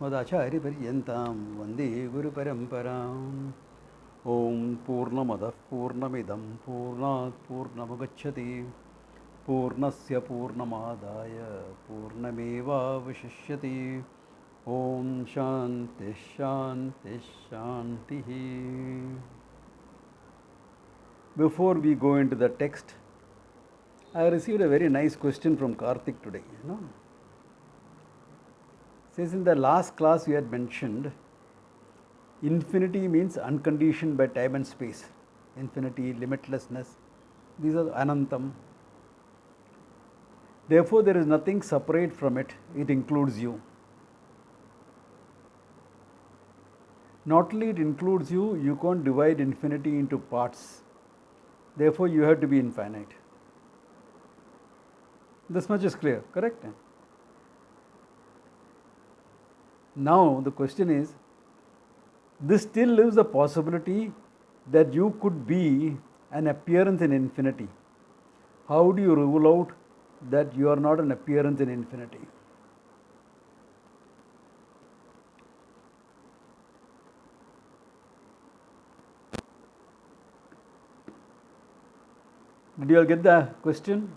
अस्मदाचार्यपर्यन्तां वन्दे गुरुपरम्पराम्। ॐ पूर्णमदः पूर्णमिदं पूर्णात् पूर्णमुदच्यते पूर्णस्य पूर्णमादाय पूर्णमेवावशिष्यते। ॐ शान्तिः शान्तिः शान्तिः. Before we go into the text, I received a very nice question from Karthik today. Says in the last class we had mentioned infinity means unconditioned by time and space. Infinity, limitlessness, these are anantam. Therefore there is nothing separate from it, it includes you. Not only it includes you, you can't divide infinity into parts. Therefore you have to be infinite. This much is clear, correct? Now the question is, this still leaves the possibility that you could be an appearance in infinity. How do you rule out that you are not an appearance in infinity? Did you all get the question?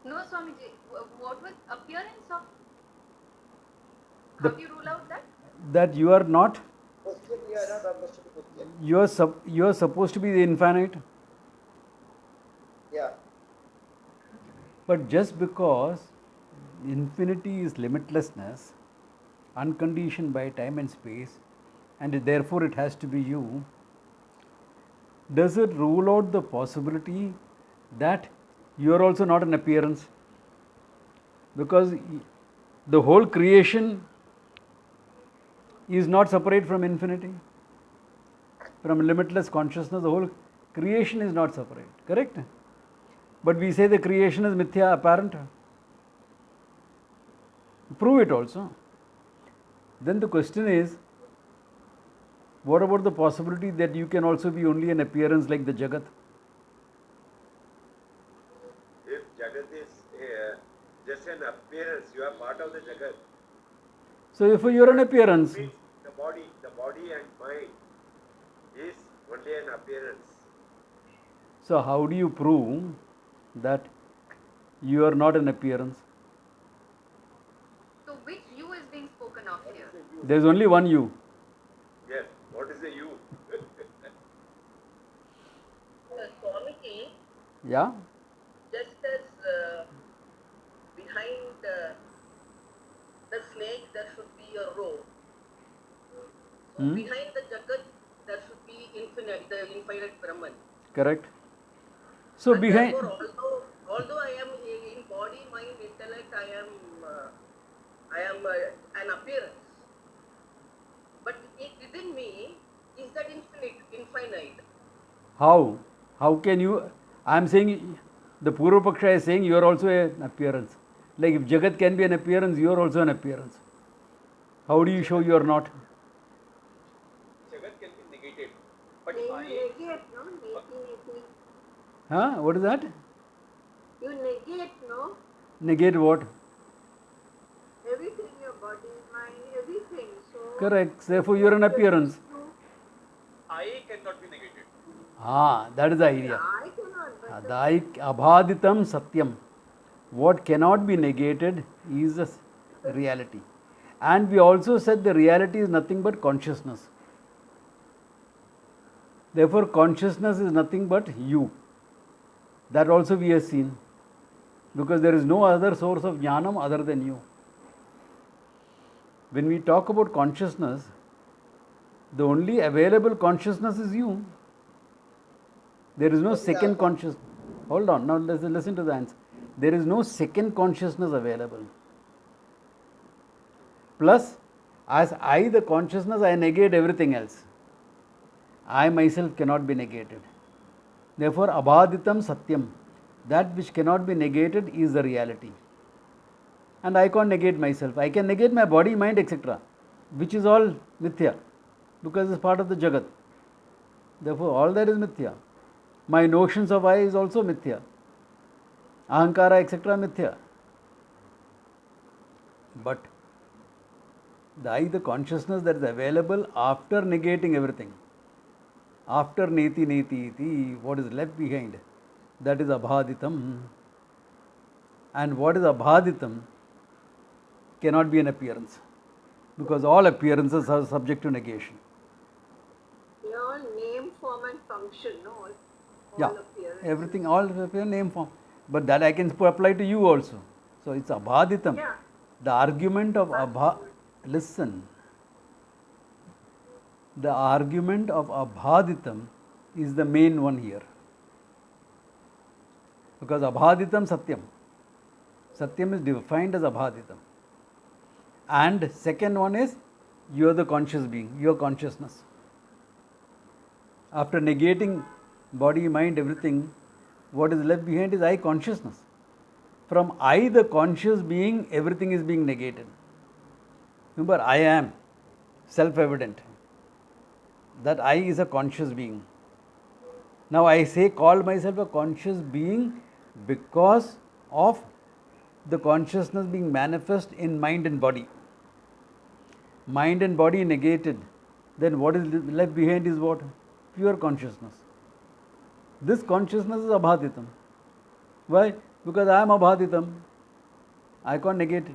No, Swamiji. What was appearance of? How do you rule out that? That you are not. You are supposed to be the infinite. Yeah. But just because infinity is limitlessness, unconditioned by time and space, and therefore it has to be you, does it rule out the possibility that you are also not an appearance? Because the whole creation is not separate from infinity, from limitless consciousness. The whole creation is not separate, correct? But we say the creation is mithya, apparent. Prove it also. Then the question is, what about the possibility that you can also be only an appearance like the Jagat? If Jagat is just an appearance, you are part of the Jagat. So if you are an appearance, Means the body and mind is only an appearance. so how do you prove that you are not an appearance? So which you is being spoken of here? There is only one you. Yes. What is the you? Swamiji, Yeah? just as behind the snake there should be a row, behind the Jagat there should be the infinite Brahman. Correct. So And behind. therefore, although I am in body, mind, intellect, I am an appearance. But within me is that infinite. How? How can you? I am saying, the Purva Paksha is saying you are also an appearance. Like if Jagat can be an appearance, you are also an appearance. How do you show you are not? Jagat can be negated. But negate, no? Negating. Huh? What is that? You negate, no? Negate what? Everything, your body, mind, everything. So Correct. Therefore you are an appearance. I cannot be negated. That is the idea. I cannot, but Abhaditam satyam. What cannot be negated is a reality. And we also said the reality is nothing but consciousness. Therefore consciousness is nothing but you. That also we have seen. Because there is no other source of jnanam other than you. When we talk about consciousness, the only available consciousness is you. There is no second consciousness. Hold on, now listen to the answer. There is no second consciousness available. Plus, as I, the consciousness, I negate everything else. I myself cannot be negated. Therefore, abhaditam satyam, that which cannot be negated is the reality. And I can't negate myself. I can negate my body, mind, etc., which is all mithya, because it's part of the Jagat. Therefore, all that is mithya. My notions of I is also mithya. Ahankara, etc., mithya. But The I, the consciousness that is available after negating everything. After neti neti iti, what is left behind, that is abhaditam. And what is abhaditam cannot be an appearance, because all appearances are subject to negation. They all name, form and function, no? All Yeah, appearances. everything, all appear name form. But that I can apply to you also. So it's abhaditam. Yeah. The argument of listen. The argument of abhaditam is the main one here. Because abhaditam satyam. Satyam is defined as abhaditam. And second one is you are the conscious being, your consciousness. After negating body, mind, everything, what is left behind is I consciousness. From I, the conscious being, everything is being negated. Remember, I am self-evident. That I is a conscious being. Now I say, call myself a conscious being because of the consciousness being manifest in mind and body. Mind and body negated, then what is left behind is what? Pure consciousness. This consciousness is abhaditam. Why? Because I am abhaditam. I can't negate it.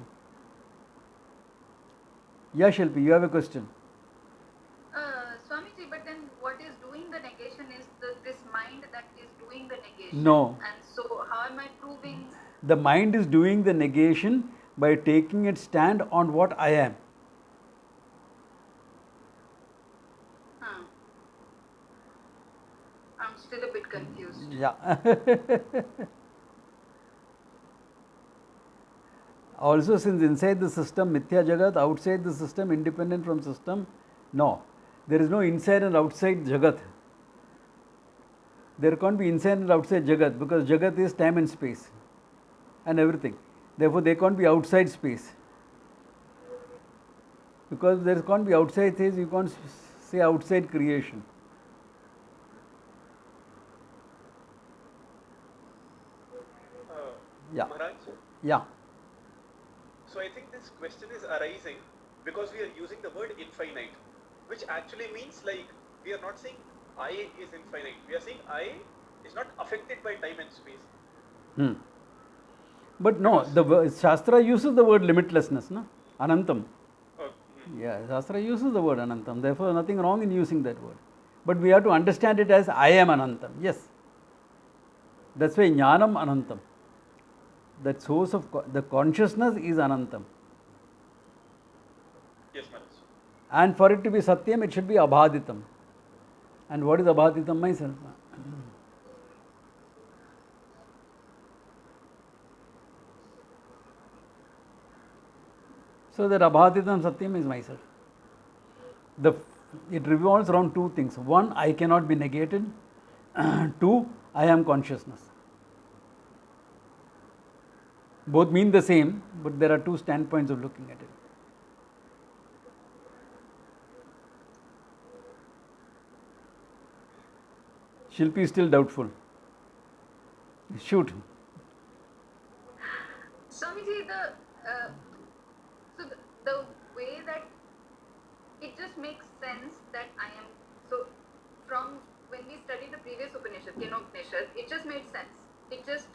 Yeah, Shilpi, you have a question. Swamiji, but then what is doing the negation is this mind that is doing the negation. No. And so how am I proving? The mind is doing the negation by taking its stand on what I am. I'm still a bit confused. Yeah. Also, since inside the system mithya jagat, outside the system independent from system, no. There is no inside and outside jagat. There can't be inside and outside jagat, because jagat is time and space and everything. Therefore, there can't be outside space. Because there can't be outside space, you can't say outside creation. Yeah. Maharaj, Yeah. so I think this question is arising because we are using the word infinite, which actually means like we are not saying I is infinite. We are saying I is not affected by time and space. But no, the Shastra uses the word limitlessness, no? Anantam. Yeah, Shastra uses the word Anantam. Therefore, nothing wrong in using that word. But we have to understand it as I am Anantam. Yes. That's why Jnanam Anantam. That source of the consciousness is Anantam. Yes, Maharaj. And for it to be Satyam, it should be Abhaditam. And what is Abhaditam? Myself. So that Abhaditam Satyam is myself. It revolves around two things. One, I cannot be negated. Two, I am consciousness. Both mean the same, but there are two standpoints of looking at it. Shilpi is still doubtful. Shoot. Swamiji, the way that it just makes sense that I am, so from when we studied the previous Upanishad, Kenopanishad, it just made sense. It just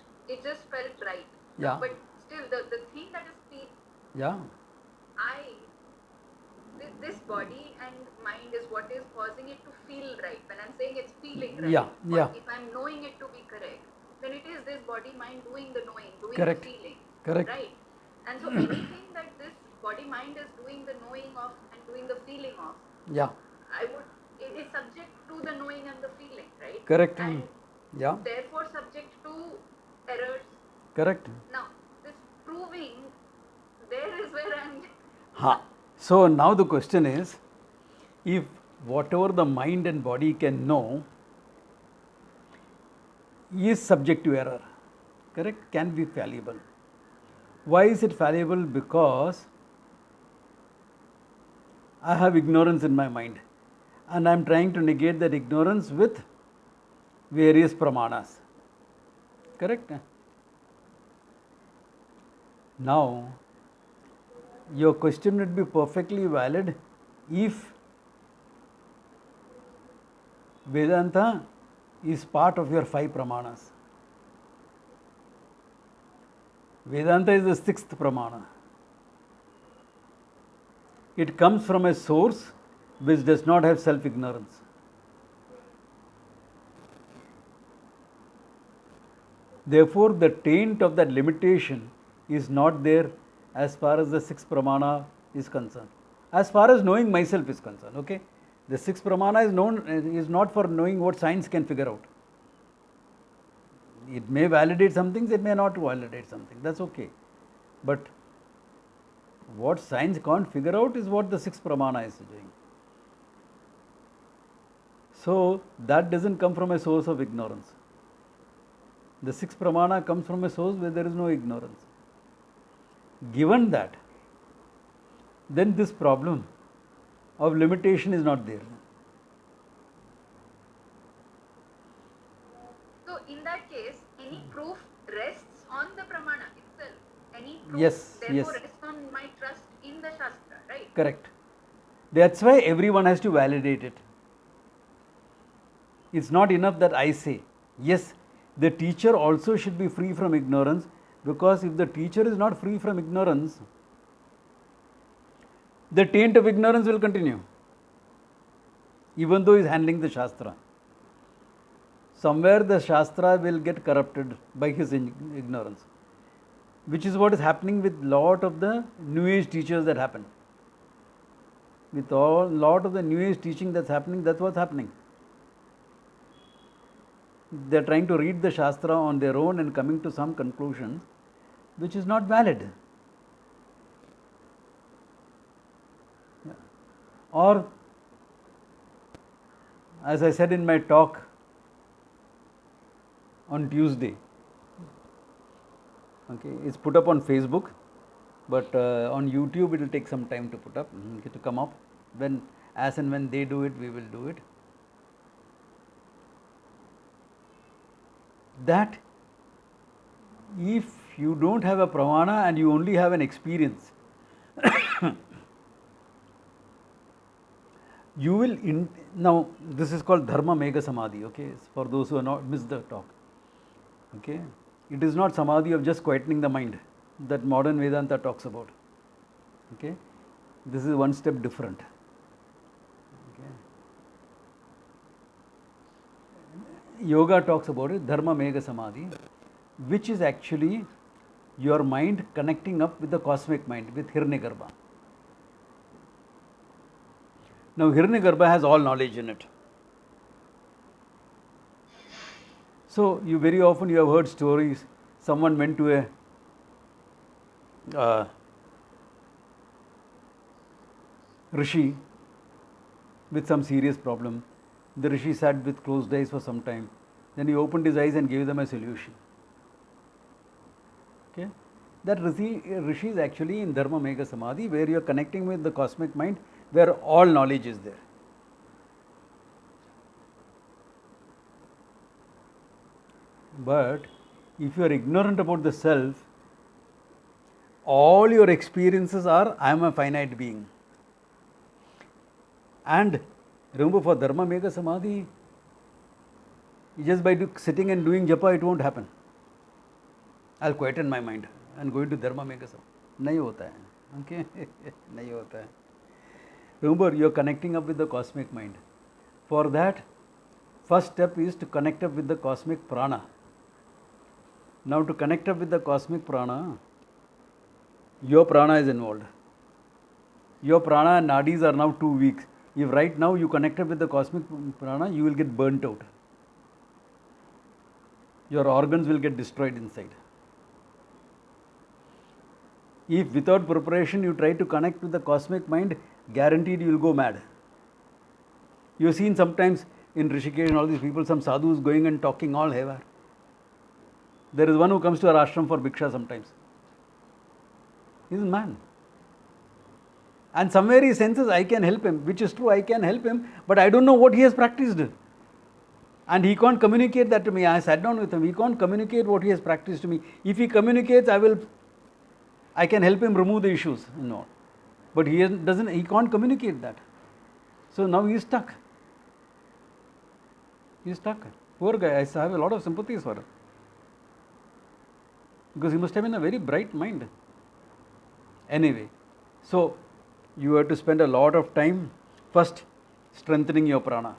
felt right. Yeah. But still, the thing that is Yeah. this body and mind is what is causing it to feel right. When I'm saying it's feeling right, Yeah, or yeah. if I'm knowing it to be correct, then it is this body mind doing the knowing, doing Correct. the feeling. Correct. Right. And so anything that this body mind is doing the knowing of and doing the feeling of, Yeah. it is subject to the knowing and the feeling, right? Correct. And Yeah. therefore subject to errors. Correct. Now, this proving, there is where I'm. Ha. So now the question is, if whatever the mind and body can know is subject to error, correct, can be fallible. Why is it fallible? Because I have ignorance in my mind and I am trying to negate that ignorance with various pramanas. Correct? Now, Your question would be perfectly valid if Vedanta is part of your 5 pramanas. Vedanta is the 6th pramana. It comes from a source which does not have self-ignorance. Therefore, the taint of that limitation is not there as far as the 6th pramana is concerned. As far as knowing myself is concerned, okay? The 6th pramana is not for knowing what science can figure out. It may validate some things, it may not validate something. That's okay. But what science can't figure out is what the 6th pramana is doing. So that doesn't come from a source of ignorance. The 6th pramana comes from a source where there is no ignorance. Given that, then this problem of limitation is not there. So in that case, any proof rests on the pramana itself. Any proof Yes, therefore yes. rests on my trust in the Shastra, right? Correct. That's why everyone has to validate it. It's not enough that I say. Yes, the teacher also should be free from ignorance, because if the teacher is not free from ignorance, the taint of ignorance will continue, even though he is handling the Shastra. Somewhere the Shastra will get corrupted by his ignorance, which is what is happening with lot of the New Age teachers that happen. With lot of the New Age teaching that's happening, that's what's happening. They're trying to read the Shastra on their own and coming to some conclusions which is not valid. Or, as I said in my talk on Tuesday, okay, it's put up on Facebook, but on YouTube it will take some time to put up, to come up. As and when they do it, we will do it. That if you don't have a pramana and you only have an experience, you will now this is called dharma mega samadhi, okay, for those who have not missed the talk, okay. It is not samadhi of just quietening the mind that modern Vedanta talks about, okay. This is one step different, okay. Yoga talks about it, dharma mega samadhi, which is actually your mind connecting up with the cosmic mind, with Hiranyagarbha. Now, Hiranyagarbha has all knowledge in it. So, very often you have heard stories, someone went to a Rishi with some serious problem. The Rishi sat with closed eyes for some time. Then he opened his eyes and gave them a solution. Okay? That Rishi is actually in Dharma Mega Samadhi, where you are connecting with the cosmic mind, where all knowledge is there. But if you are ignorant about the self, all your experiences are, I am a finite being. And remember, for Dharma Mega Samadhi, just by sitting and doing japa, it won't happen. I'll quieten my mind and go into Dharma Mega Samadhi. Nahi hota hai. Okay? Nahi hota hai. Remember, you are connecting up with the cosmic mind. For that, first step is to connect up with the cosmic prana. Now, to connect up with the cosmic prana, your prana is involved. Your prana and nadis are now too weak. If right now you connect up with the cosmic prana, you will get burnt out. Your organs will get destroyed inside. If without preparation you try to connect with the cosmic mind, guaranteed you will go mad. You have seen sometimes in Rishikesh and all these people, some sadhus going and talking all haywire. There is one who comes to our ashram for bhiksha sometimes. He is a man. And somewhere he senses I can help him, which is true, I can help him, but I don't know what he has practiced. And he can't communicate that to me. I sat down with him, he can't communicate what he has practiced to me. If he communicates, I can help him remove the issues. No. But he can't communicate that. So now he's stuck. He's stuck. Poor guy, I have a lot of sympathies for him. Because he must have been a very bright mind. Anyway, so you have to spend a lot of time first strengthening your prana.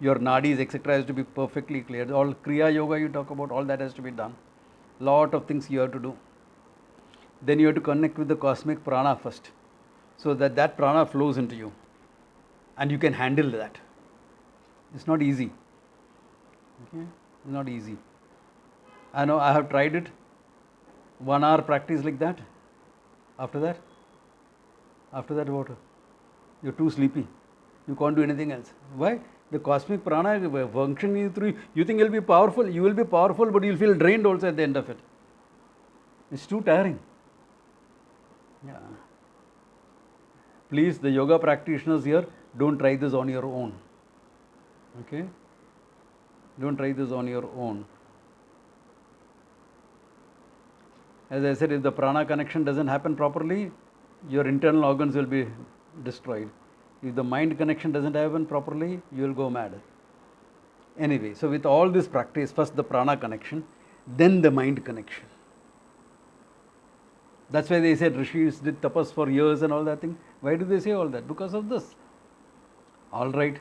Your nadis, etc., has to be perfectly clear. All Kriya Yoga you talk about, all that has to be done. Lot of things you have to do. Then you have to connect with the cosmic prana first, so that prana flows into you. And you can handle that. It's not easy. Okay? It's not easy. I know I have tried it. 1 hour practice like that. After that what? You're too sleepy. You can't do anything else. Why? The cosmic prana functioning through you think you'll be powerful. You will be powerful, but you'll feel drained also at the end of it. It's too tiring. Yeah. Please, the yoga practitioners here, don't try this on your own. Okay? Don't try this on your own. As I said, if the prana connection doesn't happen properly, your internal organs will be destroyed. If the mind connection doesn't happen properly, you will go mad. Anyway, so with all this practice, first the prana connection, then the mind connection. That's why they said rishis did tapas for years and all that thing. Why do they say all that? Because of this. All right.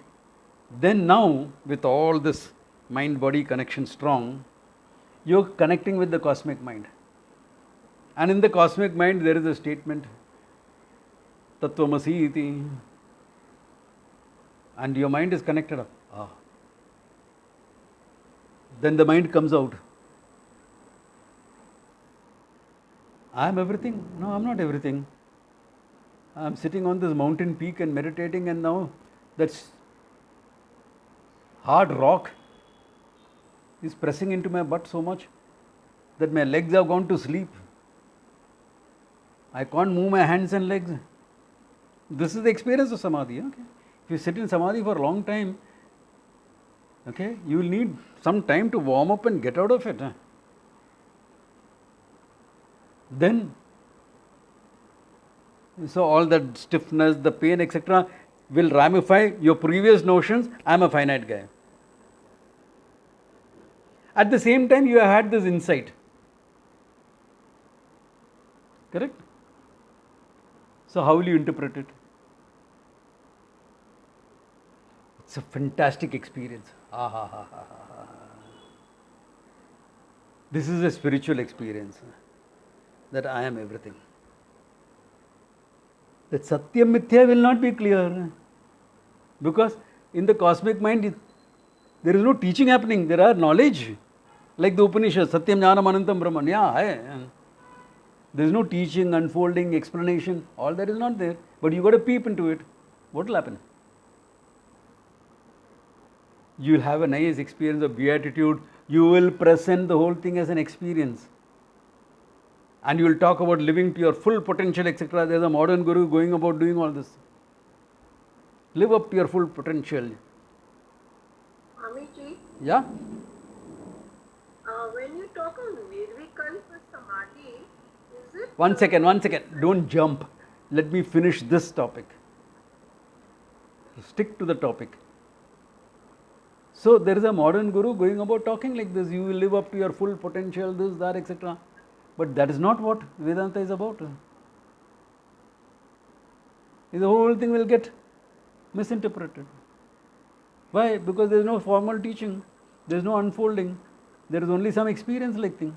Then now, with all this mind-body connection strong, you're connecting with the cosmic mind. And in the cosmic mind, there is a statement, Tattvamasi iti. And your mind is connected up. Then the mind comes out. I am everything. No, I am not everything. I am sitting on this mountain peak and meditating, and now that's hard rock is pressing into my butt so much that my legs have gone to sleep. I can't move my hands and legs. This is the experience of samadhi. Okay? If you sit in samadhi for a long time, okay, you will need some time to warm up and get out of it. Then, so all that stiffness, the pain, etc., will ramify your previous notions. I am a finite guy. At the same time, you have had this insight. Correct? So, how will you interpret it? It's a fantastic experience. This is a spiritual experience, that I am everything. That Satyam Mithya will not be clear. Because in the cosmic mind, there is no teaching happening, there are knowledge. Like the Upanishad, Satyam Jnanam Anantam Brahman. There is no teaching, unfolding, explanation. All that is not there. But you got to peep into it. What will happen? You will have a nice experience of beatitude. You will present the whole thing as an experience. And you will talk about living to your full potential, etc. There is a modern guru going about doing all this. Live up to your full potential. Amiji, Yeah? when you talk of Nirvikalpa Samadhi, is it... One second. Don't jump. Let me finish this topic. Stick to the topic. So there is a modern guru going about talking like this. You will live up to your full potential, this, that, etc. But that is not what Vedanta is about. The whole thing will get misinterpreted. Why? Because there is no formal teaching. There is no unfolding. There is only some experience like thing.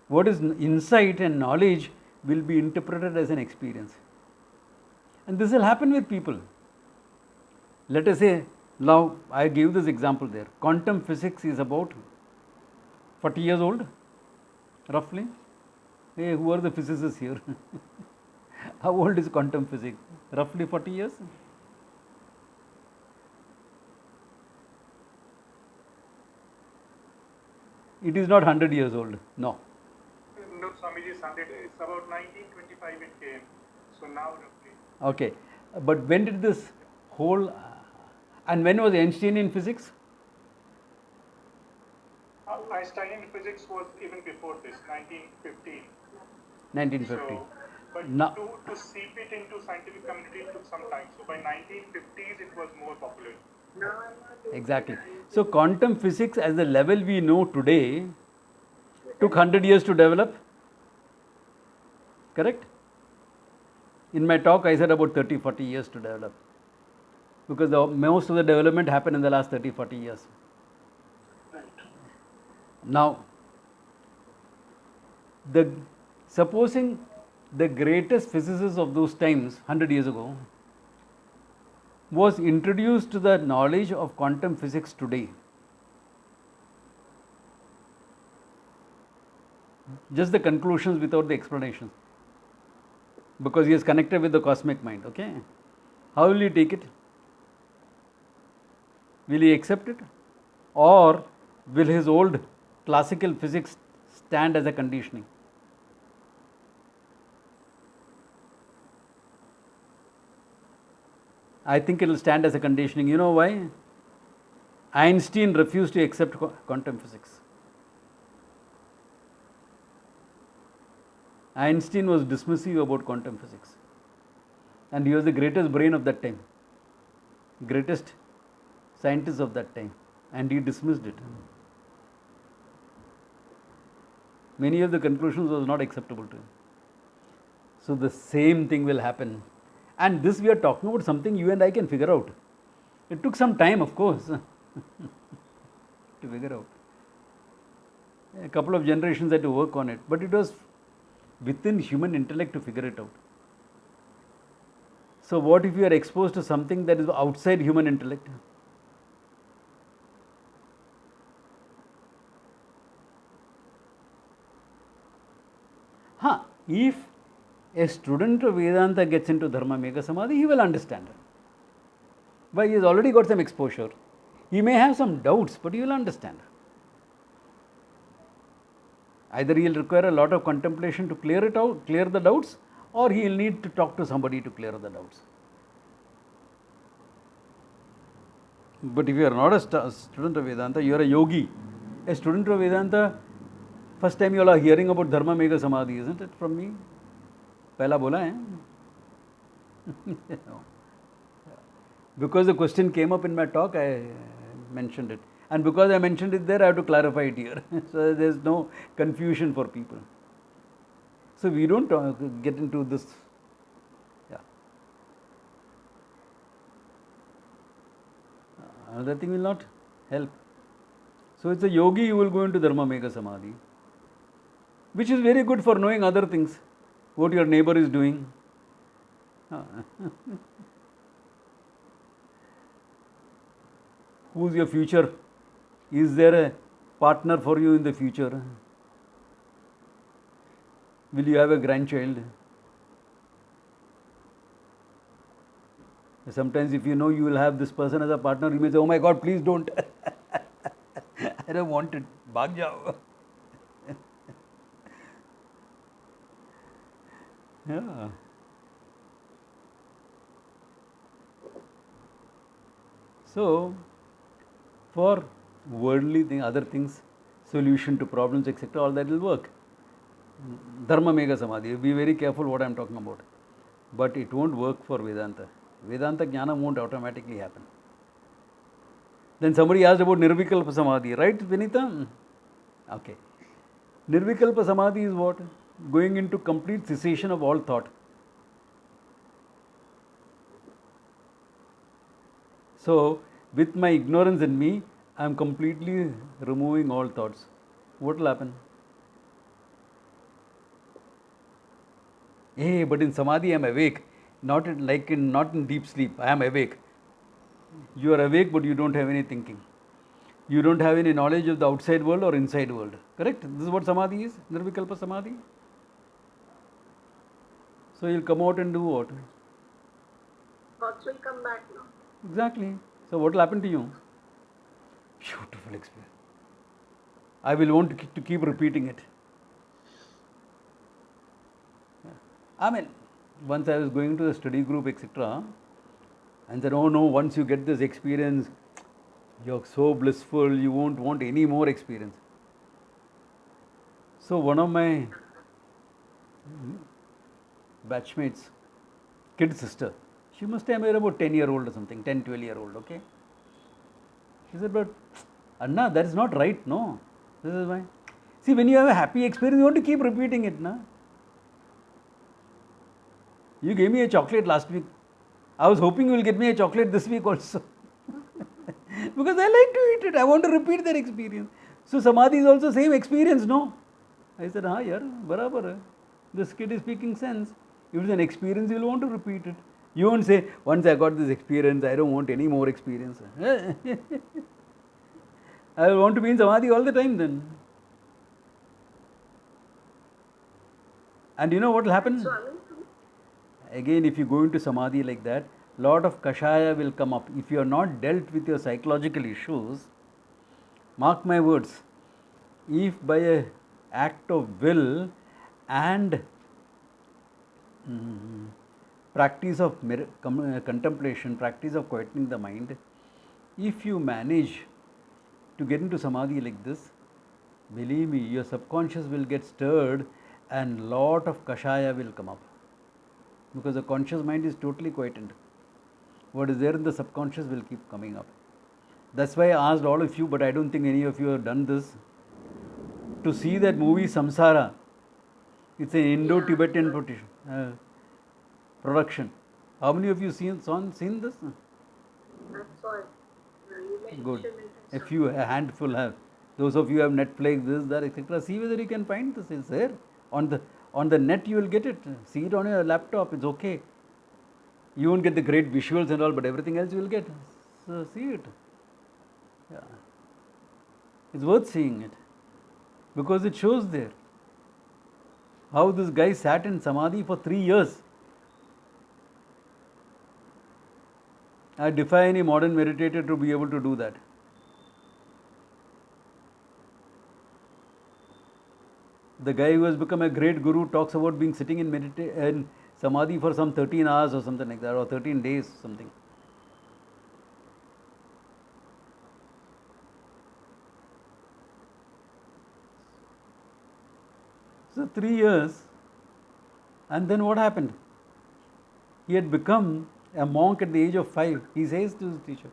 What is insight and knowledge will be interpreted as an experience. And this will happen with people. Let us say, now I gave this example there. Quantum physics is about 40 years old, roughly. Hey, who are the physicists here? How old is quantum physics? Roughly 40 years? It is not 100 years old, no. No, Swamiji, it's about 1925 it came, so now roughly. Okay, but when did this whole, and when was Einstein in physics? Einstein in physics was even before this, 1915. 1950. But Now, to seep it into scientific community took some time. So by 1950s, it was more popular. exactly. So quantum physics as the level we know today took 100 years to develop. Correct? In my talk, I said about 30-40 years to develop. Because most of the development happened in the last 30-40 years. Now, supposing the greatest physicist of those times, 100 years ago, was introduced to the knowledge of quantum physics today. Just the conclusions without the explanations. Because he is connected with the cosmic mind, okay? How will he take it? Will he accept it? Or will his old classical physics stand as a conditioning? I think it will stand as a conditioning. You know why? Einstein refused to accept quantum physics. Einstein was dismissive about quantum physics. And he was the greatest brain of that time, greatest scientist of that time, and he dismissed it. Many of the conclusions was not acceptable to him. So the same thing will happen. And this we are talking about something you and I can figure out. It took some time, of course, to figure out. A couple of generations had to work on it, but it was within human intellect to figure it out. So what if you are exposed to something that is outside human intellect? If a student of Vedanta gets into Dharma Megha Samadhi, he will understand. But he has already got some exposure. He may have some doubts, but he will understand. Either he will require a lot of contemplation to clear it out, clear the doubts, or he will need to talk to somebody to clear the doubts. But if you are not a student of Vedanta, you are a yogi. A student of Vedanta, first time you all are hearing about Dharma Megha Samadhi, isn't it, from me? पहला बोला है. Because the question came up in my talk, I mentioned it. And because I mentioned it there, I have to clarify it here. So there is no confusion for people. So we don't get into this. Yeah. Another thing will not help. So it's a yogi, you will go into Dharma Megha Samadhi, which is very good for knowing other things, what your neighbor is doing. Who's your future? Is there a partner for you in the future? Will you have a grandchild? Sometimes if you know you will have this person as a partner, you may say, oh my God, please don't. I don't want it. Bhag jao. Yeah. So, for worldly things, other things, solution to problems, etc., all that will work. Dharma Megha Samadhi, be very careful what I am talking about. But it won't work for Vedanta. Vedanta Jnana won't automatically happen. Then somebody asked about Nirvikalpa Samadhi, right, Vinita? Okay. Nirvikalpa Samadhi is what? Going into complete cessation of all thought. So, with my ignorance in me, I am completely removing all thoughts. What will happen? Hey, but in Samadhi I am awake. Not in deep sleep. I am awake. You are awake, but you don't have any thinking. You don't have any knowledge of the outside world or inside world. Correct? This is what Samadhi is, Nirvikalpa Samadhi. So you'll come out and do what? Thoughts will come back now. Exactly. So what will happen to you? Beautiful experience. I will want to keep repeating it. I mean, once I was going to the study group, etc., and said, oh no, once you get this experience, you're so blissful, you won't want any more experience. So one of batchmate's kid sister. She must have been about 10-year-old or something, 10, 12-year-old, okay. She said, but Anna, that is not right, no. This is why. See, when you have a happy experience, you want to keep repeating it, na. You gave me a chocolate last week. I was hoping you will get me a chocolate this week also. Because I like to eat it. I want to repeat that experience. So Samadhi is also same experience, no? I said, हाँ यार, बराबर है. This kid is speaking sense. If it's an experience, you will want to repeat it. You won't say, once I got this experience, I don't want any more experience. I will want to be in Samadhi all the time then. And you know what will happen? Again, if you go into Samadhi like that, lot of kashaya will come up. If you are not dealt with your psychological issues, mark my words, if by a act of will and practice of contemplation, practice of quietening the mind, if you manage to get into Samadhi like this, believe me, your subconscious will get stirred and lot of kashaya will come up. Because the conscious mind is totally quietened. What is there in the subconscious will keep coming up. That's why I asked all of you, but I don't think any of you have done this, to see that movie Samsara. It's an Indo-Tibetan production. How many of you seen this? That's all. You mentioned Good. it. A handful have. Those of you have Netflix, this, that, etc. See whether you can find this. It's there. On the net you will get it. See it on your laptop. It's okay. You won't get the great visuals and all, but everything else you will get. So see it. Yeah. It's worth seeing it. Because it shows there how this guy sat in Samadhi for 3 years. I defy any modern meditator to be able to do that. The guy who has become a great guru talks about being sitting in Samadhi for some 13 hours or something like that, or 13 days, something. So 3 years, and then what happened? He had become a monk at the age of 5. He says to his teacher,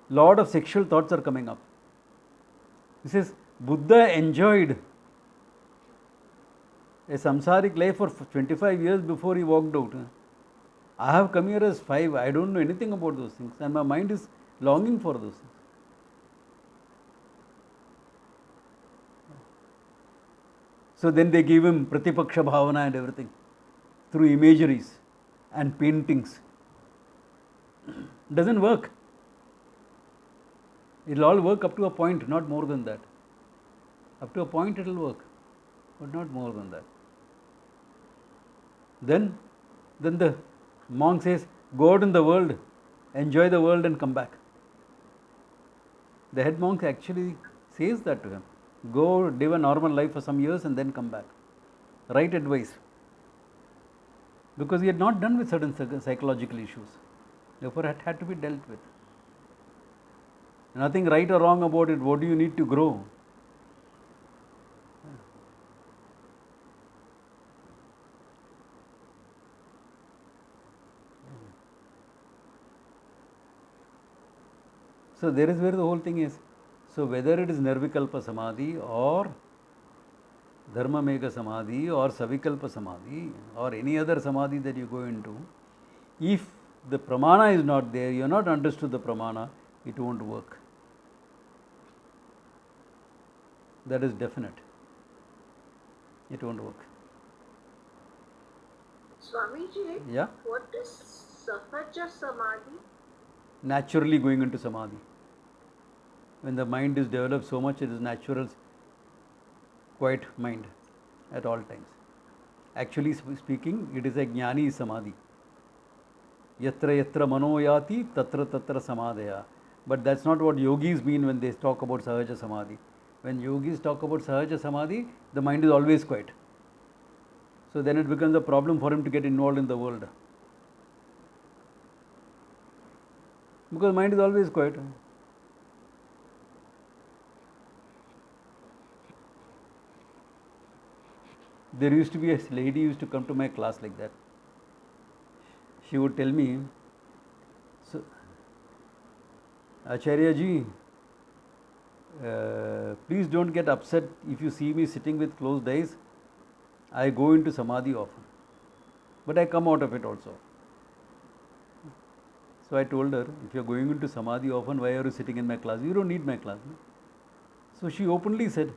lot of sexual thoughts are coming up. He says, Buddha enjoyed a samsaric life for 25 years before he walked out. I have come here as 5. I don't know anything about those things, and my mind is longing for those things. So then they gave him Pratipaksha Bhavana and everything through imageries and paintings. Doesn't work. It will all work up to a point, not more than that. Up to a point it will work, but not more than that. Then the monk says, go out in the world, enjoy the world and come back. The head monk actually says that to him. Go live a normal life for some years and then come back. Right advice. Because he had not done with certain psychological issues. Therefore it had to be dealt with. Nothing right or wrong about it. What do you need to grow? So there is where the whole thing is. So whether it is Nirvikalpa Samadhi or Dharma Megha Samadhi or Savikalpa Samadhi or any other Samadhi that you go into, if the Pramana is not there, you are not understood the Pramana, it won't work. That is definite. It won't work. Swamiji, Yeah? what is Sahaja Samadhi? Naturally going into Samadhi. When the mind is developed so much, it is natural, quiet mind at all times. Actually speaking, it is a Jnani Samadhi. Yatra yatra mano yati tatra tatra samadhaya. But that's not what yogis mean when they talk about Sahaja Samadhi. When yogis talk about Sahaja Samadhi, the mind is always quiet. So then it becomes a problem for him to get involved in the world. Because mind is always quiet. There used to be a lady who used to come to my class like that. she would tell me, so, Acharya ji, please don't get upset if you see me sitting with closed eyes. I go into samadhi often, but I come out of it also. So I told her, if you are going into samadhi often, why are you sitting in my class? You don't need my class. No? So she openly said,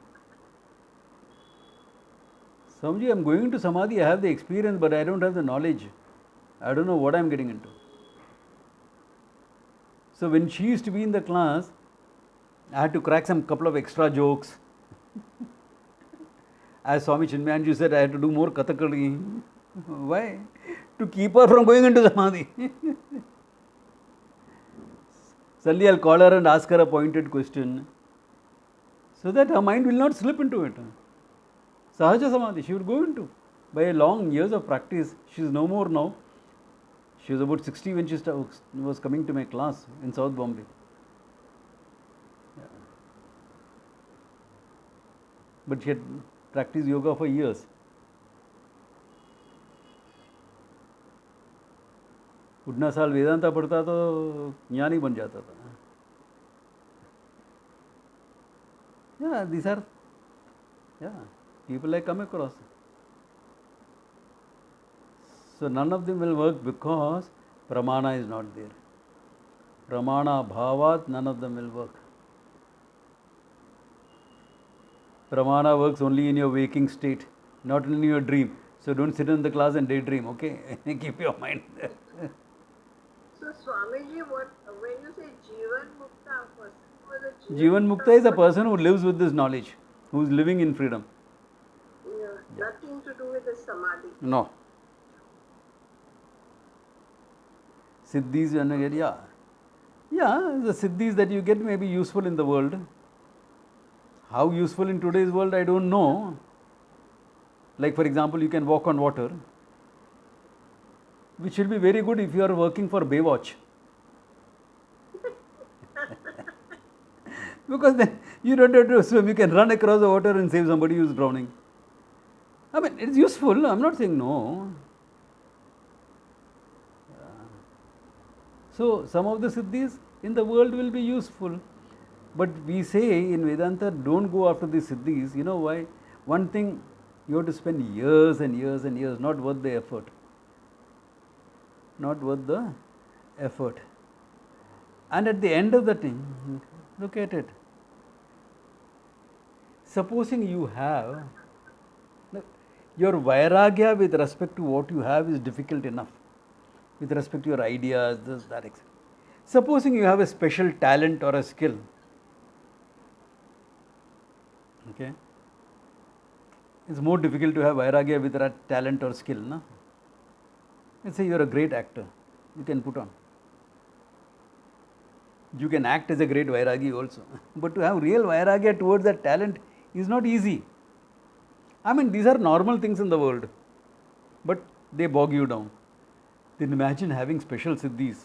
Swamiji, I am going into samadhi, I have the experience, but I don't have the knowledge. I don't know what I am getting into. So when she used to be in the class, I had to crack some couple of extra jokes. As Swami Chinmayanju said, I had to do more Kathakali. Why? To keep her from going into samadhi. Suddenly I'll call her and ask her a pointed question, so that her mind will not slip into it. Sahaja samadhi, she would go into. By long years of practice, she is no more now. She was about 60 when she was coming to my class in South Bombay. Yeah. But she had practiced yoga for years. उतना साल वेदांता पढ़ता तो ज्ञानी बन जाता था. Yeah, these are people I come across. So none of them will work because pramana is not there. Pramana bhavat, none of them will work. Pramana works only in your waking state, not in your dream. So don't sit in the class and daydream, okay? Keep your mind there. So Swamiji, when you say Jivan Mukta, a person who is a Jivan Mukta is a person who lives with this knowledge, who is living in freedom. Yeah, nothing to do with the samadhi. No. Siddhis, the siddhis that you get may be useful in the world. How useful in today's world, I don't know. Like for example, you can walk on water, which will be very good if you are working for Baywatch. Because then you don't have to swim, you can run across the water and save somebody who is drowning. I mean, it's useful, I am not saying no. So, some of the siddhis in the world will be useful. But we say in Vedanta, don't go after these siddhis. You know why? One thing, you have to spend years and years and years, not worth the effort. Not worth the effort. And at the end of the thing, look at it. Supposing you have, your vairagya with respect to what you have is difficult enough. With respect to your ideas, this, that, etc. Supposing you have a special talent or a skill, okay, it's more difficult to have vairagya with that talent or skill, no? Let's say you are a great actor, you can put on. You can act as a great vairagi also. But to have real vairagya towards that talent is not easy. I mean, these are normal things in the world, but they bog you down. Then imagine having special siddhis,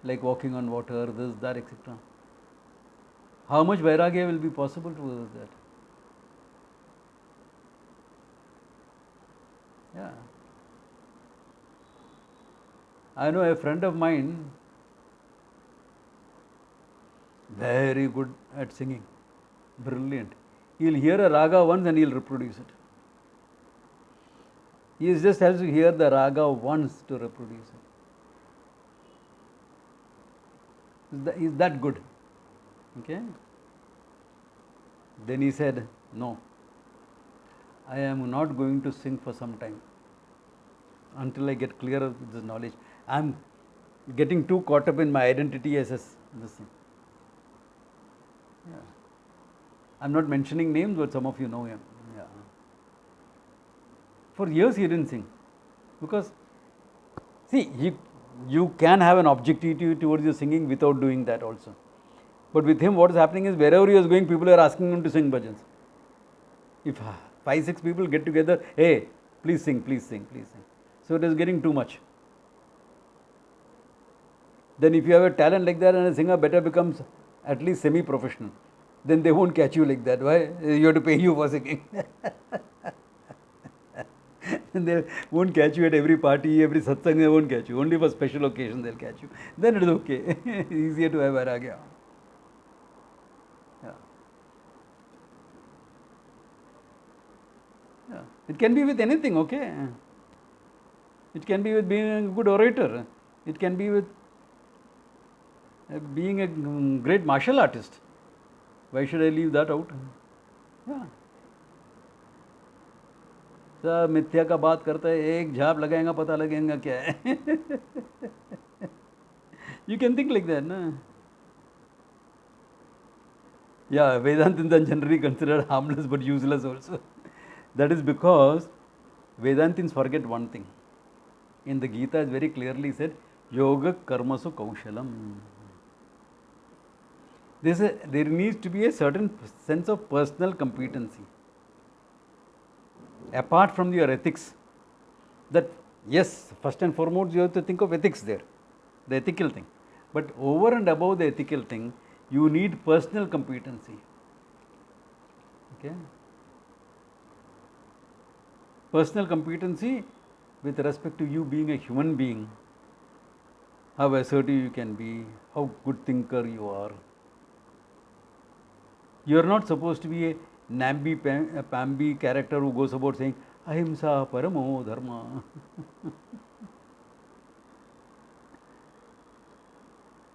like walking on water, this, that, etc. How much vairagya will be possible towards that? Yeah. I know a friend of mine, very good at singing, brilliant. He'll hear a raga once and he'll reproduce it. He just has to hear the raga once to reproduce it. Is that good? Okay. Then he said, no, I am not going to sing for some time until I get clear of this knowledge. I am getting too caught up in my identity as this thing. Yeah. I am not mentioning names, but some of you know him. Yeah. For years he didn't sing, because see, you can have an objectivity towards your singing without doing that also. But with him, what is happening is wherever he was going, people are asking him to sing bhajans. If 5-6 people get together, hey, please sing, please sing, please sing. So it is getting too much. Then if you have a talent like that and a singer better becomes at least semi-professional, then they won't catch you like that. Why? You have to pay you for singing. And they won't catch you at every party, every satsang, they won't catch you. Only for special occasion they'll catch you. Then it is okay. Easier to have vairagya. Yeah. Yeah. It can be with anything, okay? It can be with being a good orator. It can be with being a great martial artist. Why should I leave that out? Yeah. सब मिथ्या का बात करता है, एक झाप लगाएगा पता लगेगा क्या है. You can think like that, na? Yeah, Vedantins are generally considered harmless but useless also. That is because Vedantins forget one thing. In the Gita, it's very clearly said, Yoga Karmasu Kaushalam. There needs to be a certain sense of personal competency. Apart from your ethics, that yes, first and foremost, you have to think of ethics there, the ethical thing. But over and above the ethical thing, you need personal competency. Okay? Personal competency with respect to you being a human being, how assertive you can be, how good thinker you are. You are not supposed to be a namby-pamby character who goes about saying, Ahimsa paramo dharma.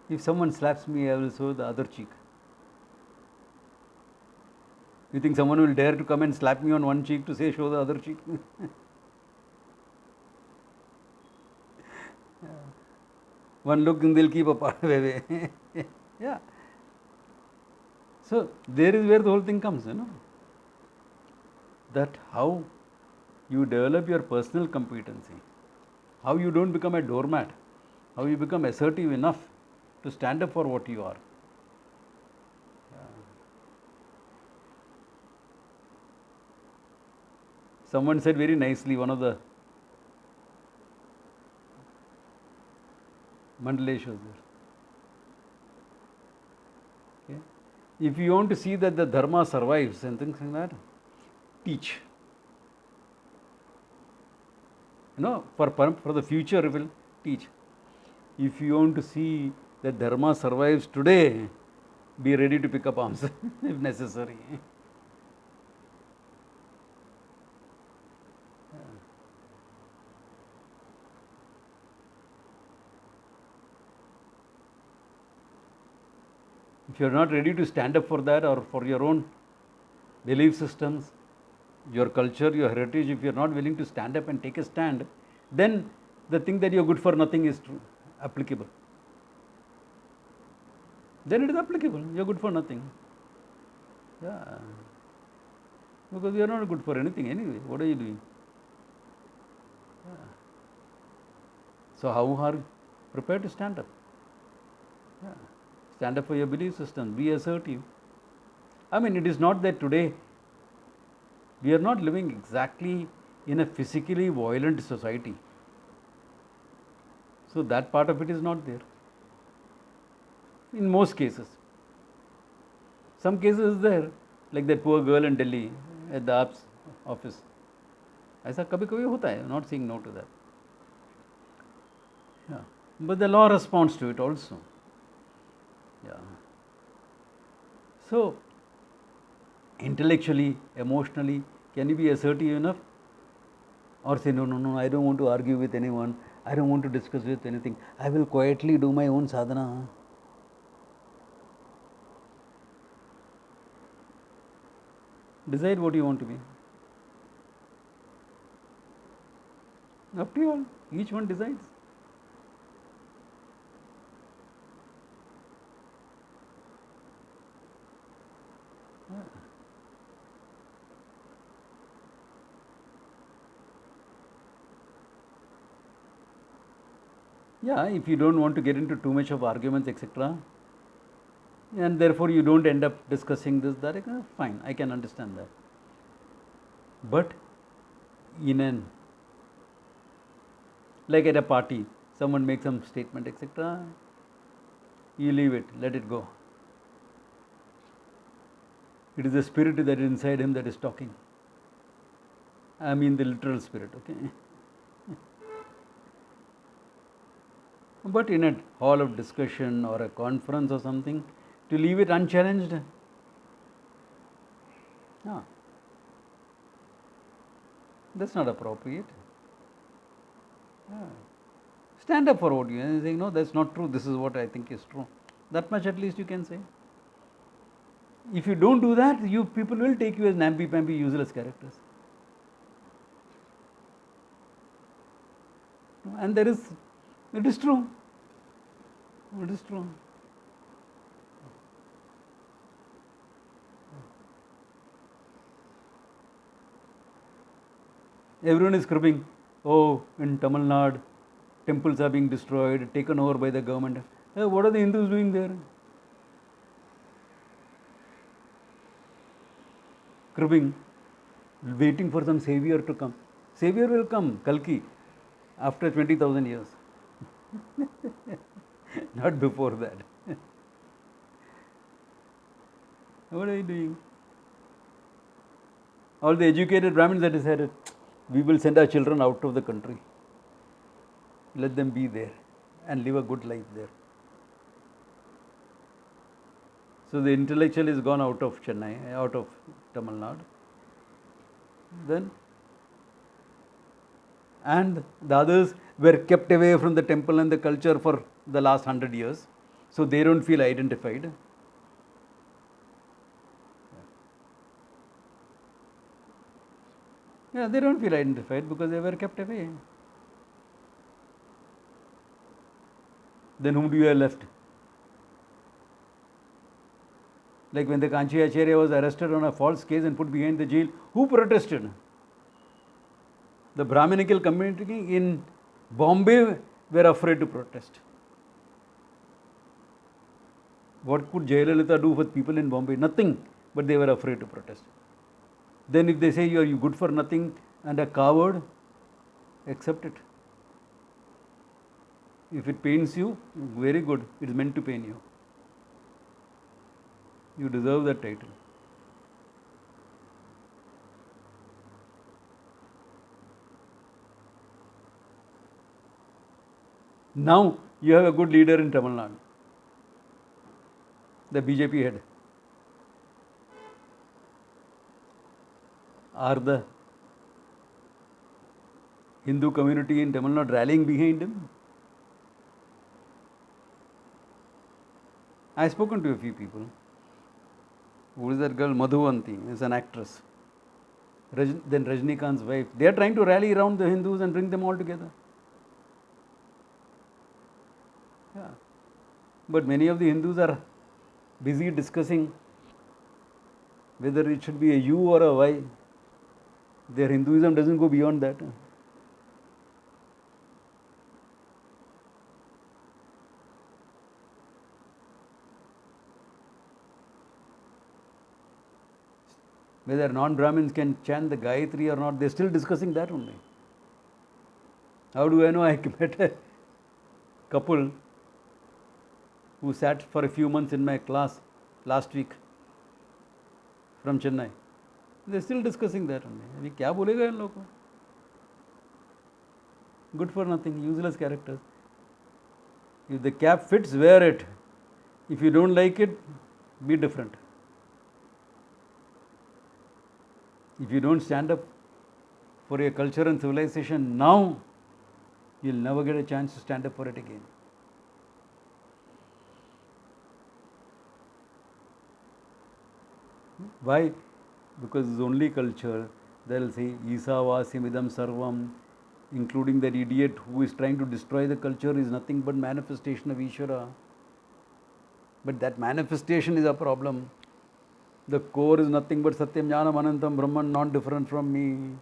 If someone slaps me, I will show the other cheek. You think someone will dare to come and slap me on one cheek to say, show the other cheek? One look and they'll keep apart away. Yeah. So there is where the whole thing comes, that how you develop your personal competency, how you don't become a doormat, how you become assertive enough to stand up for what you are. Someone said very nicely, one of the Mandaleshwas there. Okay. If you want to see that the dharma survives and things like that, teach. For the future, it will teach. If you want to see that dharma survives today, be ready to pick up arms if necessary. If you are not ready to stand up for that or for your own belief systems, your culture, your heritage, if you are not willing to stand up and take a stand, then the thing that you are good for nothing is true, applicable. Then it is applicable. You are good for nothing. Yeah. Because you are not good for anything anyway. What are you doing? Yeah. So how are you prepared to stand up? Yeah. Stand up for your belief system. Be assertive. I mean, it is not that today we are not living exactly in a physically violent society. So that part of it is not there. In most cases. Some cases is there, like that poor girl in Delhi at the APS office. ऐसा कभी कभी होता है, not saying no to that. Yeah. But the law responds to it also. Yeah. So, intellectually, emotionally, can you be assertive enough? Or say, no, I don't want to argue with anyone, I don't want to discuss with anything, I will quietly do my own sadhana. Decide what you want to be. Up to you all. Each one decides. Yeah, if you don't want to get into too much of arguments, etc., and therefore you don't end up discussing this, that, fine, I can understand that. But like at a party, someone makes some statement, etc., you leave it, let it go. It is the spirit that is inside him that is talking. I mean the literal spirit, okay? But in a hall of discussion or a conference or something, to leave it unchallenged, no, that's not appropriate. Yeah. Stand up for what you are saying. No, that's not true. This is what I think is true. That much at least you can say. If you don't do that, you people will take you as namby-pamby, useless characters. And it is true. It is true. Everyone is cribbing. Oh, in Tamil Nadu, temples are being destroyed, taken over by the government. What are the Hindus doing there? Cribbing, waiting for some savior to come. Savior will come, Kalki, after 20,000 years. Not before that. What are you doing? All the educated Brahmins that decided, we will send our children out of the country. Let them be there and live a good life there. So the intellectual is gone out of Chennai, out of Tamil Nadu. Then, and the others were kept away from the temple and the culture for the last 100 years. So they don't feel identified. Yeah, they don't feel identified because they were kept away. Then whom do you have left? Like when the Kanchi Acharya was arrested on a false case and put behind the jail, who protested? The Brahminical community in Bombay were afraid to protest. What could Jayalalitha do for people in Bombay? Nothing, but they were afraid to protest. Then if they say you are good for nothing and a coward, accept it. If it pains you, very good, it is meant to pain you. You deserve that title. Now you have a good leader in Tamil Nadu, the BJP head. Are the Hindu community in Tamil Nadu rallying behind him? I have spoken to a few people. Who is that girl? Madhuvanti is an actress. Then Rajnikant's wife. They are trying to rally around the Hindus and bring them all together. Yeah. But many of the Hindus are busy discussing whether it should be a U or a Y. Their Hinduism doesn't go beyond that. Whether non-Brahmins can chant the Gayatri or not, they're still discussing that only. How do I know? I met a couple who sat for a few months in my class last week from Chennai. They're still discussing that only. अभी क्या बोलेगा इन लोगों को? Good for nothing, useless characters. If the cap fits, wear it. If you don't like it, be different. If you don't stand up for your culture and civilization now, you'll never get a chance to stand up for it again. Why? Because it's only culture. They'll say, Isavasyopanishad sarvam, including that idiot who is trying to destroy the culture is nothing but manifestation of Ishvara. But that manifestation is a problem. The core is nothing but Satyam Jnanam Anantam Brahman, not different from me.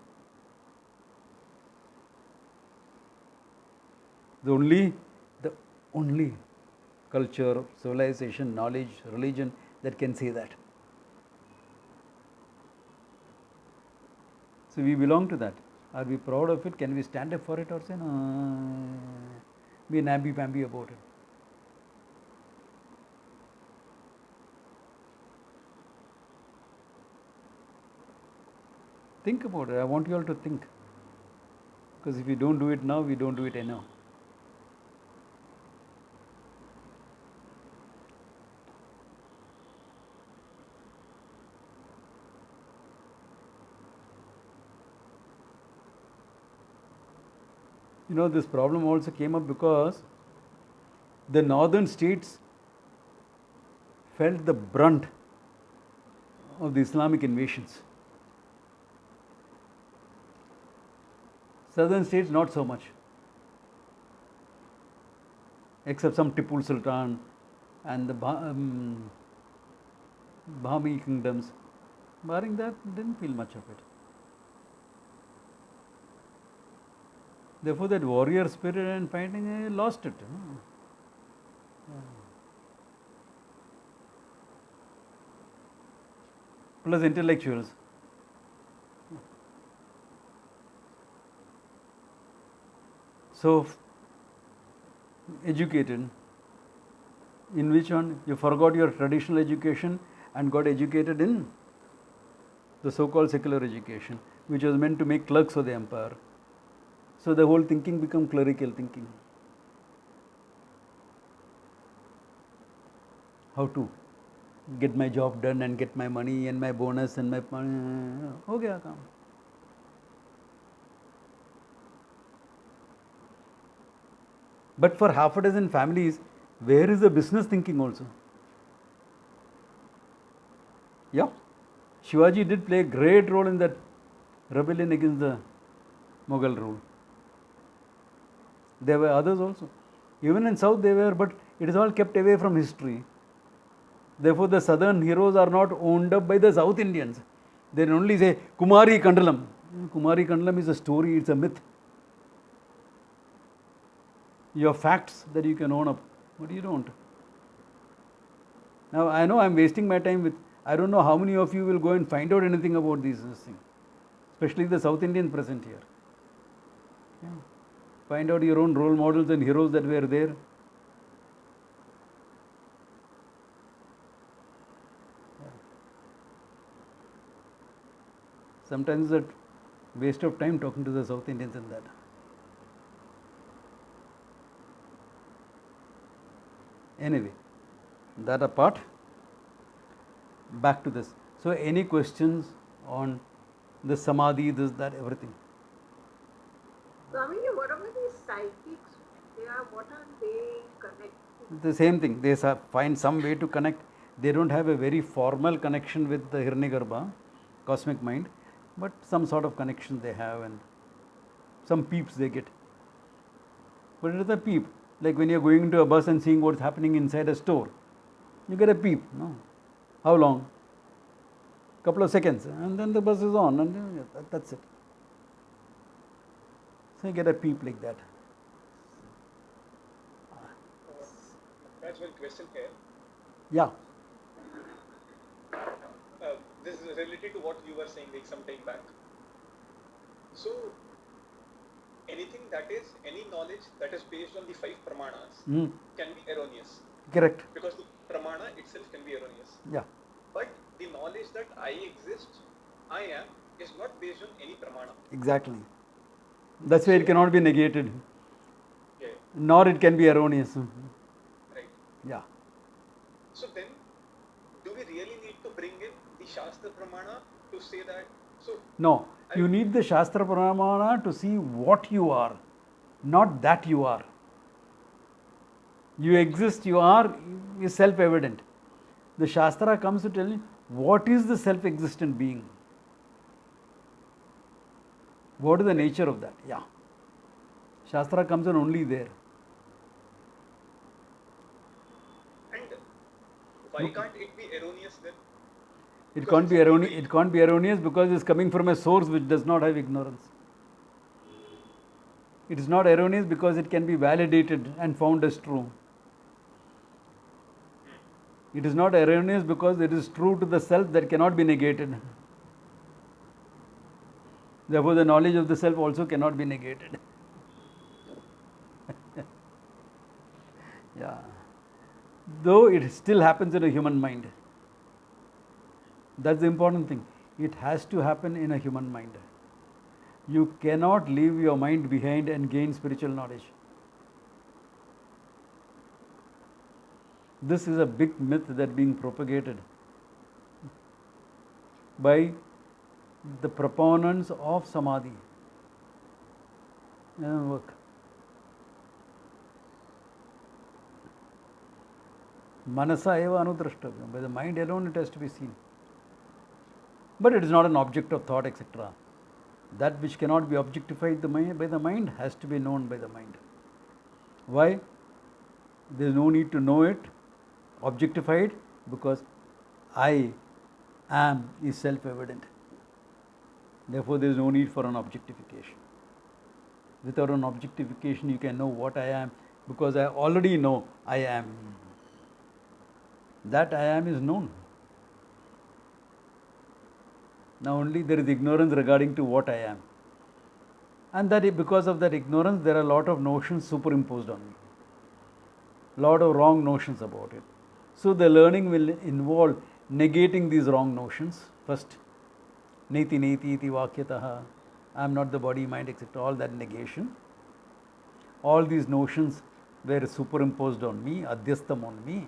The only culture, civilization, knowledge, religion that can say that. So we belong to that. Are we proud of it? Can we stand up for it or say, no, be namby-pamby about it? Think about it. I want you all to think. Because if we don't do it now, we don't do it anyhow. You know, this problem also came up because the northern states felt the brunt of the Islamic invasions. Southern states not so much, except some Tipu Sultan and the Bahami kingdoms. Barring that, didn't feel much of it. Therefore, that warrior spirit and fighting, I lost it. Plus intellectuals. So, educated. In which one? You forgot your traditional education and got educated in the so-called secular education, which was meant to make clerks of the empire. So the whole thinking become clerical thinking. How to get my job done and get my money and my bonus and my ho gaya kaam. But for half a dozen families, where is the business thinking also? Yeah, Shivaji did play a great role in that rebellion against the Mughal rule. There were others also. Even in South they were, but it is all kept away from history. Therefore, the southern heroes are not owned up by the South Indians. They only say Kumari Kandalam. Kumari Kandalam is a story, it's a myth. You have facts that you can own up, but you don't. Now, I know I am wasting my time with, I don't know how many of you will go and find out anything about these things, especially the South Indians present here. Yeah. Find out your own role models and heroes that were there. Sometimes it's a waste of time talking to the South Indians in that. Anyway, that apart, back to this. So, any questions on the samadhi, this, that, everything? Swamiji, what about these psychics? What are they connected? The same thing. They find some way to connect. They don't have a very formal connection with the Hiranyagarbha, cosmic mind, but some sort of connection they have and some peeps they get. But it is a peep. Like when you are going into a bus and seeing what's happening inside a store, you get a peep. No? How long? Couple of seconds, and then the bus is on, and that's it. So you get a peep like that. That's one question here. Yeah. This is related to what you were saying like some time back. So, anything that is, any knowledge that is based on the 5 pramanas can be erroneous. Correct. Because the pramana itself can be erroneous. Yeah. But the knowledge that I exist, I am, is not based on any pramana. Exactly. That's why it cannot be negated. Yeah. Nor it can be erroneous. Right. Yeah. So then, do we really need to bring in the Shastra Pramana to say that? So No, you need the Shastra Pramana to see what you are, not that you are. You exist, you are, is self-evident. The Shastra comes to tell you what is the self-existent being. What is the nature of that? Yeah. Shastra comes in only there. And why can't it be erroneous then? It can't be erroneous. It can't be erroneous because it's coming from a source which does not have ignorance. It is not erroneous because it can be validated and found as true. It is not erroneous because it is true to the self that cannot be negated. Therefore, the knowledge of the self also cannot be negated. Yeah. Though it still happens in a human mind. That's the important thing. It has to happen in a human mind. You cannot leave your mind behind and gain spiritual knowledge. This is a big myth that being propagated by the proponents of samadhi. It doesn't work. Manasa eva anudrashtavyam. By the mind alone it has to be seen. But it is not an object of thought, etc. That which cannot be objectified by the mind has to be known by the mind. Why? There is no need to know it, objectify it, because I am is self-evident. Therefore, there is no need for an objectification. Without an objectification, you can know what I am, because I already know I am. That I am is known. Now only there is ignorance regarding to what I am. And that because of that ignorance, there are a lot of notions superimposed on me. Lot of wrong notions about it. So the learning will involve negating these wrong notions first. Neti neti iti vakyataha. I am not the body, mind, etc. All that negation. All these notions were superimposed on me, adhyastam on me.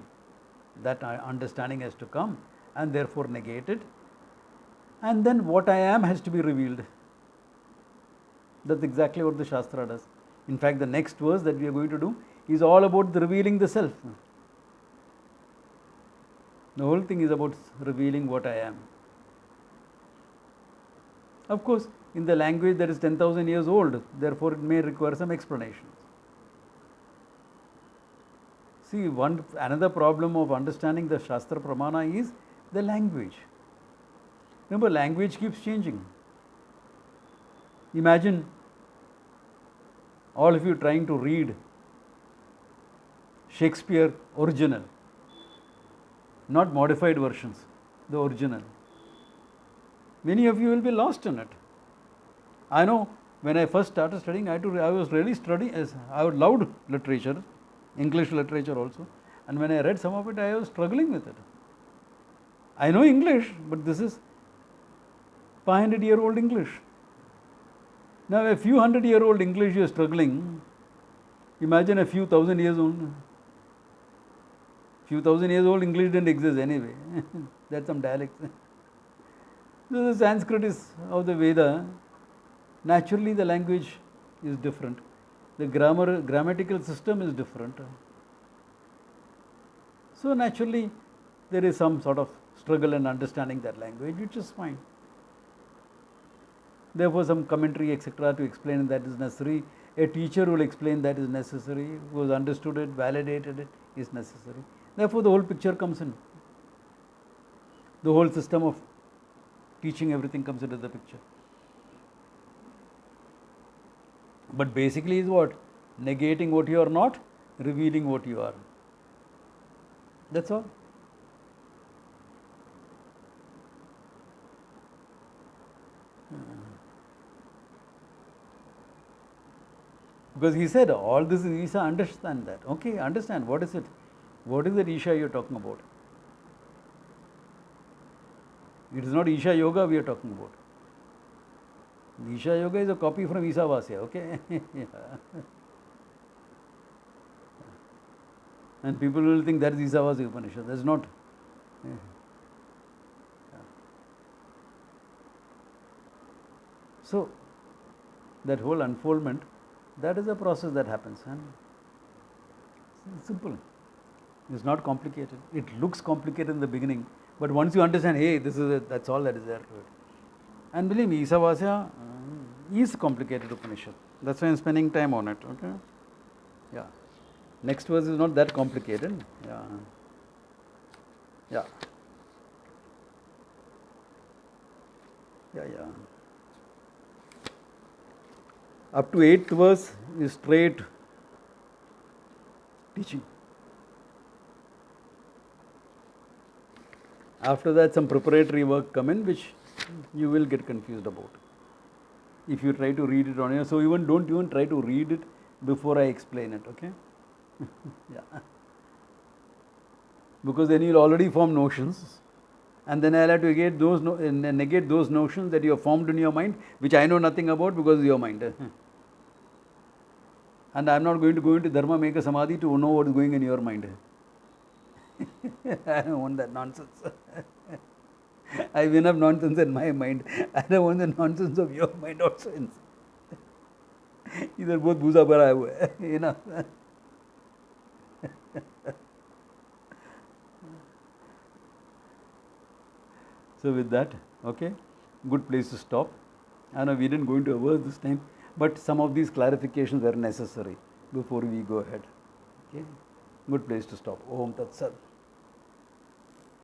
That understanding has to come and therefore negated. And then what I am has to be revealed. That's exactly what the Shastra does. In fact, the next verse that we are going to do is all about the revealing the self. The whole thing is about revealing what I am. Of course, in the language that is 10,000 years old, therefore it may require some explanations. See, another problem of understanding the Shastra Pramana is the language. Remember, language keeps changing. Imagine all of you trying to read Shakespeare original, not modified versions, the original. Many of you will be lost in it. I know when I first started studying, I was really studying, I loved literature, English literature also. And when I read some of it, I was struggling with it. I know English, but this is 500-year-old English. Now, a few 100-year-old English you are struggling. Imagine a few thousand years old. Few thousand years old English didn't exist anyway. That's some dialects. The Sanskrit is of the Veda. Naturally, the language is different. The grammatical system is different. So naturally, there is some sort of struggle in understanding that language, which is fine. Therefore, some commentary, etc., to explain that is necessary. A teacher will explain that is necessary, who has understood it, validated it, is necessary. Therefore, the whole picture comes in. The whole system of teaching, everything comes into the picture. But basically is what? Negating what you are not, revealing what you are. That's all. Because he said, all this is Isha, understand that. Okay, understand. What is it? What is that Isha you are talking about? It is not Isha Yoga we are talking about. Isha Yoga is a copy from Isavasya, okay? Yeah. And people will think that is Isavasyopanishad. That's not. Yeah. So, that whole unfoldment, that is a process that happens. And it's simple. It's not complicated. It looks complicated in the beginning, but once you understand, hey, this is it, that's all that is there to it. And believe me, Isavasya is complicated Upanishad. That's why I am spending time on it. Okay? Yeah. Next verse is not that complicated. Yeah. Yeah. Yeah, yeah. Up to 8th verse is straight teaching. After that, some preparatory work come in, which you will get confused about if you try to read it on your. So don't even try to read it before I explain it. Okay? Yeah. Because then you'll already form notions, And then I'll have to negate those notions that you have formed in your mind, which I know nothing about because of your mind. And I'm not going to go into Dharma, make a samadhi to know what is going in your mind. I don't want that nonsense. I have enough nonsense in my mind. I don't want the nonsense of your mind also. इधर बहुत भूसा भरा हुआ है, you know. So with that, okay, good place to stop. I know we didn't go into hours this time, but some of these clarifications were necessary before we go ahead. Okay, good place to stop. Om Tat Sat.